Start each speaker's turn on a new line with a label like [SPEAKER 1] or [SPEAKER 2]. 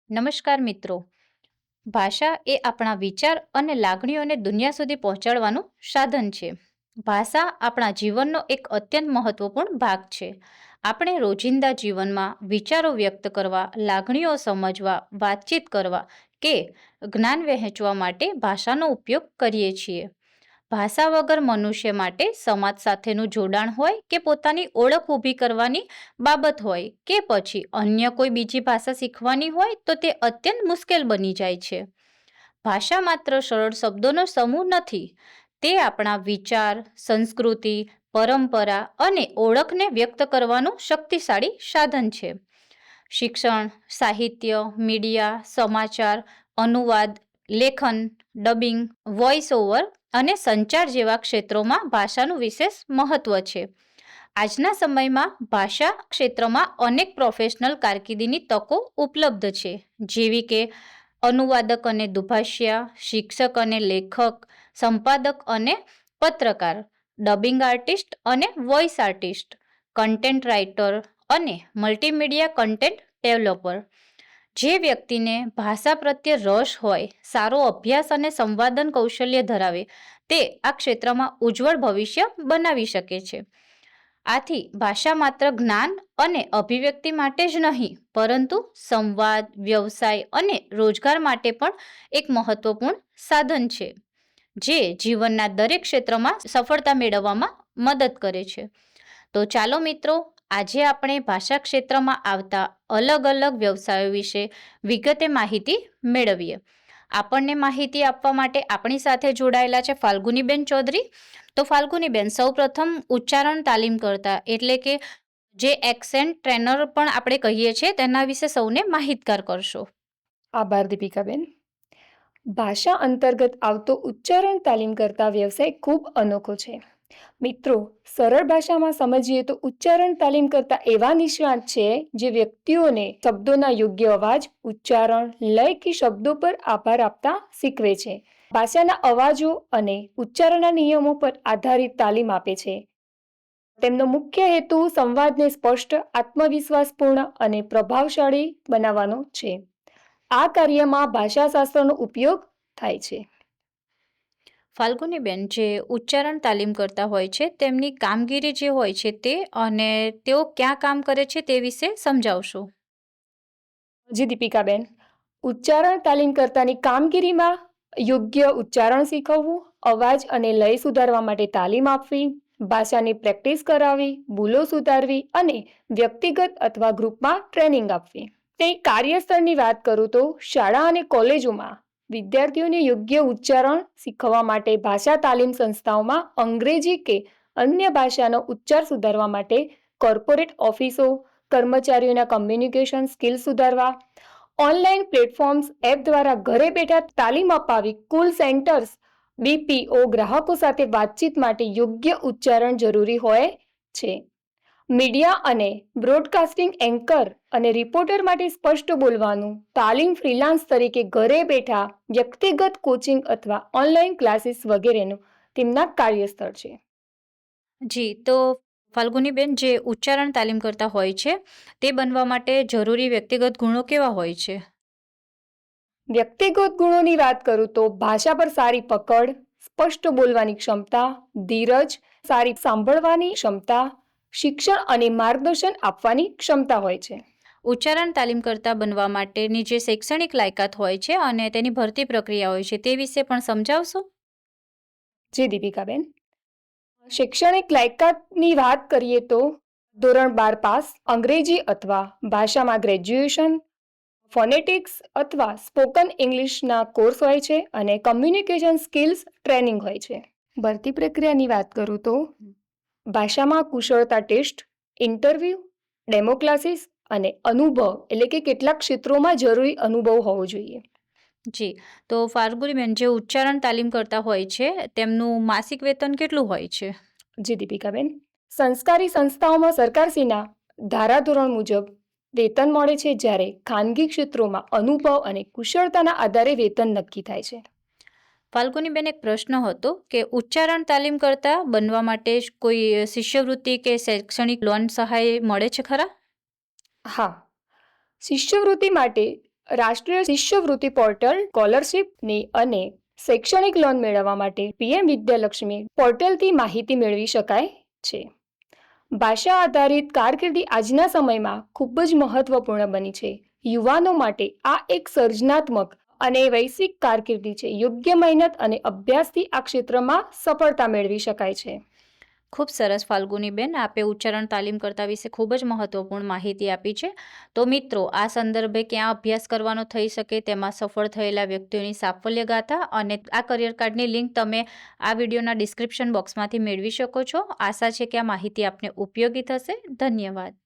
[SPEAKER 1] નમસ્કાર મિત્રો. ભાષા એ આપણા વિચાર અને લાગણીઓને દુનિયા સુધી પહોંચાડવાનું સાધન છે. ભાષા આપણા જીવનનો એક અત્યંત મહત્વપૂર્ણ ભાગ છે. આપણે રોજિંદા જીવનમાં વિચારો વ્યક્ત કરવા, લાગણીઓ સમજવા, વાતચીત કરવા કે જ્ઞાન વહેંચવા માટે ભાષાનો ઉપયોગ કરીએ છીએ. ભાષા વગર મનુષ્ય માટે સમાજ સાથેનું જોડાણ હોય કે પોતાની ઓળખ ઊભી કરવાની બાબત હોય કે પછી અન્ય કોઈ બીજી ભાષા શીખવાની હોય તો તે અત્યંત મુશ્કેલ બની જાય છે. ભાષા માત્ર સરળ શબ્દોનો સમૂહ નથી. તે આપણા વિચાર, સંસ્કૃતિ, પરંપરા અને ઓળખને વ્યક્ત કરવાનું શક્તિશાળી સાધન છે. શિક્ષણ, સાહિત્ય, મીડિયા, સમાચાર, અનુવાદ, લેખન, ડબિંગ, વોઇસ ઓવર અને સંચાર જેવા ક્ષેત્રોમાં ભાષાનું વિશેષ મહત્વ છે. આજના સમયમાં ભાષા ક્ષેત્રમાં અનેક પ્રોફેશનલ કારકિર્દીની તકો ઉપલબ્ધ છે, જેવી કે અનુવાદક અને દુભાષિયા, શિક્ષક અને લેખક, સંપાદક અને પત્રકાર, ડબિંગ આર્ટિસ્ટ અને વોઇસ આર્ટિસ્ટ, કન્ટેન્ટ રાઇટર અને મલ્ટીમીડિયા કન્ટેન્ટ ડેવલપર. જે વ્યક્તિને ભાષા પ્રત્યે રસ હોય, સારો અભ્યાસ અને સંવાદન કૌશલ્ય ધરાવે, તે આ ક્ષેત્રમાં ઉજ્જવળ ભવિષ્ય બનાવી શકે છે. આથી ભાષા માત્ર જ્ઞાન અને અભિવ્યક્તિ માટે જ નહીં, પરંતુ સંવાદ, વ્યવસાય અને રોજગાર માટે પણ એક મહત્વપૂર્ણ સાધન છે, જે જીવનના દરેક ક્ષેત્રમાં સફળતા મેળવવામાં મદદ કરે છે. તો ચાલો મિત્રો, આજે આપણે ભાષા ક્ષેત્રમાં આવતા અલગ અલગ વ્યવસાયો વિશે વિગતે માહિતી મેળવીએ. આપણને માહિતી આપવા માટે આપણી સાથે જોડાયેલા છે ફાલ્ગુનીબેન ચૌધરી. તો ફાલ્ગુનીબેન, સૌપ્રથમ ઉચ્ચારણ તાલીમ કરતા એટલે કે જે એક્સેન્ટ ટ્રેનર પણ આપણે કહીએ છીએ, તેના વિશે સૌને માહિતગાર કરશો.
[SPEAKER 2] આભાર દીપિકાબેન. ભાષા અંતર્ગત આવતો ઉચ્ચારણ તાલીમ કરતા વ્યવસાય ખૂબ અનોખો છે. મિત્રો, સરળ ભાષામાં સમજીએ તો ઉચ્ચારણ તાલીમ કરતા એવા નિષ્ણાત છે જે વ્યક્તિઓને શબ્દોના યોગ્ય અવાજ, ઉચ્ચારણ, લય કે શબ્દો પર આભાર આપતા શીખવે છે. ભાષાના અવાજો અને ઉચ્ચારણના નિયમો પર આધારિત તાલીમ આપે છે. તેમનો મુખ્ય હેતુ સંવાદને સ્પષ્ટ, આત્મવિશ્વાસપૂર્ણ અને પ્રભાવશાળી બનાવવાનો છે. આ કાર્યમાં ભાષાશાસ્ત્રનો ઉપયોગ થાય છે.
[SPEAKER 1] ફાલ્ગુનીબેન, જે ઉચ્ચારણ તાલીમ કરતા હોય છે, તેમની કામગીરી જે હોય છે તે અને તેઓ ક્યાં કામ કરે છે તે વિશે સમજાવશો.
[SPEAKER 2] જી દીપિકાબેન, ઉચ્ચારણ તાલીમ કરતાની કામગીરીમાં યોગ્ય ઉચ્ચારણ શીખવવું, અવાજ અને લય સુધારવા માટે તાલીમ આપવી, ભાષાની પ્રેક્ટિસ કરાવવી, ભૂલો સુધારવી અને વ્યક્તિગત અથવા ગ્રુપમાં ટ્રેનિંગ આપવી. તે કાર્યસ્થળની વાત કરું તો શાળા અને કોલેજોમાં વિદ્યાર્થીઓને યોગ્ય ઉચ્ચારણ શીખવવા માટે ભાષા તાલીમ સંસ્થાઓમાં અંગ્રેજી કે અન્ય ભાષાનો ઉચ્ચાર સુધારવા માટે કોર્પોરેટ ઓફિસો, કર્મચારીઓના કમ્યુનિકેશન સ્કિલ સુધારવા, ઓનલાઈન પ્લેટફોર્મ્સ, એપ દ્વારા ઘરે બેઠા તાલીમ અપાવી, કુલ સેન્ટર્સ, બીપીઓ ગ્રાહકો સાથે વાતચીત માટે યોગ્ય ઉચ્ચારણ જરૂરી હોય છે. મીડિયા અને બ્રોડકાસ્ટિંગ એન્કર અને રિપોર્ટર માટે સ્પષ્ટ બોલવાનું તાલીમ ફ્રીલાન્સ તરીકે ઘરે બેઠા વ્યક્તિગત કોચિંગ અથવા ઓનલાઈન ક્લાસીસ વગેરેનું તેમના કાર્યસ્થળ છે.
[SPEAKER 1] જી, તો ફાલ્ગુનીબેન, જે ઉચ્ચારણ તાલીમ કરતા હોય છે તે બનવા માટે જરૂરી વ્યક્તિગત ગુણો કેવા હોય છે?
[SPEAKER 2] વ્યક્તિગત ગુણોની વાત કરું તો ભાષા પર સારી પકડ, સ્પષ્ટ બોલવાની ક્ષમતા, ધીરજ, સારી સાંભળવાની ક્ષમતા, શિક્ષણ અને માર્ગદર્શન આપવાની ક્ષમતા હોય છે.
[SPEAKER 1] ઉચ્ચારણ તાલીમ કરતા બનવા માટેની જે શૈક્ષણિક લાયકાત હોય છે અને તેની ભરતી પ્રક્રિયા હોય છે તે વિશે પણ સમજાવશો.
[SPEAKER 2] જી દીપિકાબેન, શૈક્ષણિક લાયકાતની વાત કરીએ તો ધોરણ 12 પાસ, અંગ્રેજી અથવા ભાષામાં ગ્રેજ્યુએશન, ફોનેટિક્સ અથવા સ્પોકન ઇંગ્લિશના કોર્સ હોય છે અને કમ્યુનિકેશન સ્કિલ્સ ટ્રેનિંગ હોય છે. ભરતી પ્રક્રિયાની વાત કરું તો ભાષામાં કુશળતા ટેસ્ટ, ઇન્ટરવ્યૂ, ડેમો ક્લાસીસ અને અનુભવ એટલે કે કેટલાક ક્ષેત્રોમાં જરૂરી અનુભવ હોવો જોઈએ.
[SPEAKER 1] જી, તો ફાલ્ગુનીબેન, જે ઉચ્ચારણ તાલીમ કરતા હોય છે તેમનું માસિક વેતન કેટલું હોય છે?
[SPEAKER 2] જી દીપિકાબેન, સંસ્કારી સંસ્થાઓમાં સરકારશ્રીના ધારાધોરણ મુજબ વેતન મળે છે, જ્યારે ખાનગી ક્ષેત્રોમાં અનુભવ અને કુશળતાના આધારે વેતન નક્કી થાય છે.
[SPEAKER 1] ફાલ્ગુનીબેન, એક પ્રશ્ન હતો કે ઉચ્ચારણ તાલીમ કરતા બનવા માટે કોઈ શિષ્યવૃત્તિ કે શૈક્ષણિક લોન સહાય મળે છે ખરા?
[SPEAKER 2] હા, શિષ્યવૃત્તિ માટે રાષ્ટ્રીય શિષ્યવૃત્તિ પોર્ટલ, સ્કોલરશિપની અને શૈક્ષણિક લોન મેળવવા માટે પીએમ વિદ્યાલક્ષ્મી પોર્ટલથી માહિતી મેળવી શકાય છે. ભાષા આધારિત કારકિર્દી આજના સમયમાં ખૂબ જ મહત્વપૂર્ણ બની છે. યુવાનો માટે આ એક સર્જનાત્મક અને વૈશ્વિક કારકિર્દી છે. યોગ્ય મહેનત અને અભ્યાસથી આ ક્ષેત્રમાં સફળતા મેળવી શકાય છે.
[SPEAKER 1] ખૂબ સરસ ફાલ્ગુનીબેન, આપે ઉચ્ચારણ તાલીમ કરતા વિશે ખૂબ જ મહત્વપૂર્ણ માહિતી આપી છે. તો મિત્રો, આ સંદર્ભે ક્યાં અભ્યાસ કરવાનો થઈ શકે તેમાં સફળ થયેલા વ્યક્તિઓની સાફલ્ય ગાથા અને આ કરિયર કાર્ડની લિંક તમે આ વિડીયોના ડિસ્ક્રિપ્શન બોક્સમાંથી મેળવી શકો છો. આશા છે કે આ માહિતી આપને ઉપયોગી થશે. ધન્યવાદ.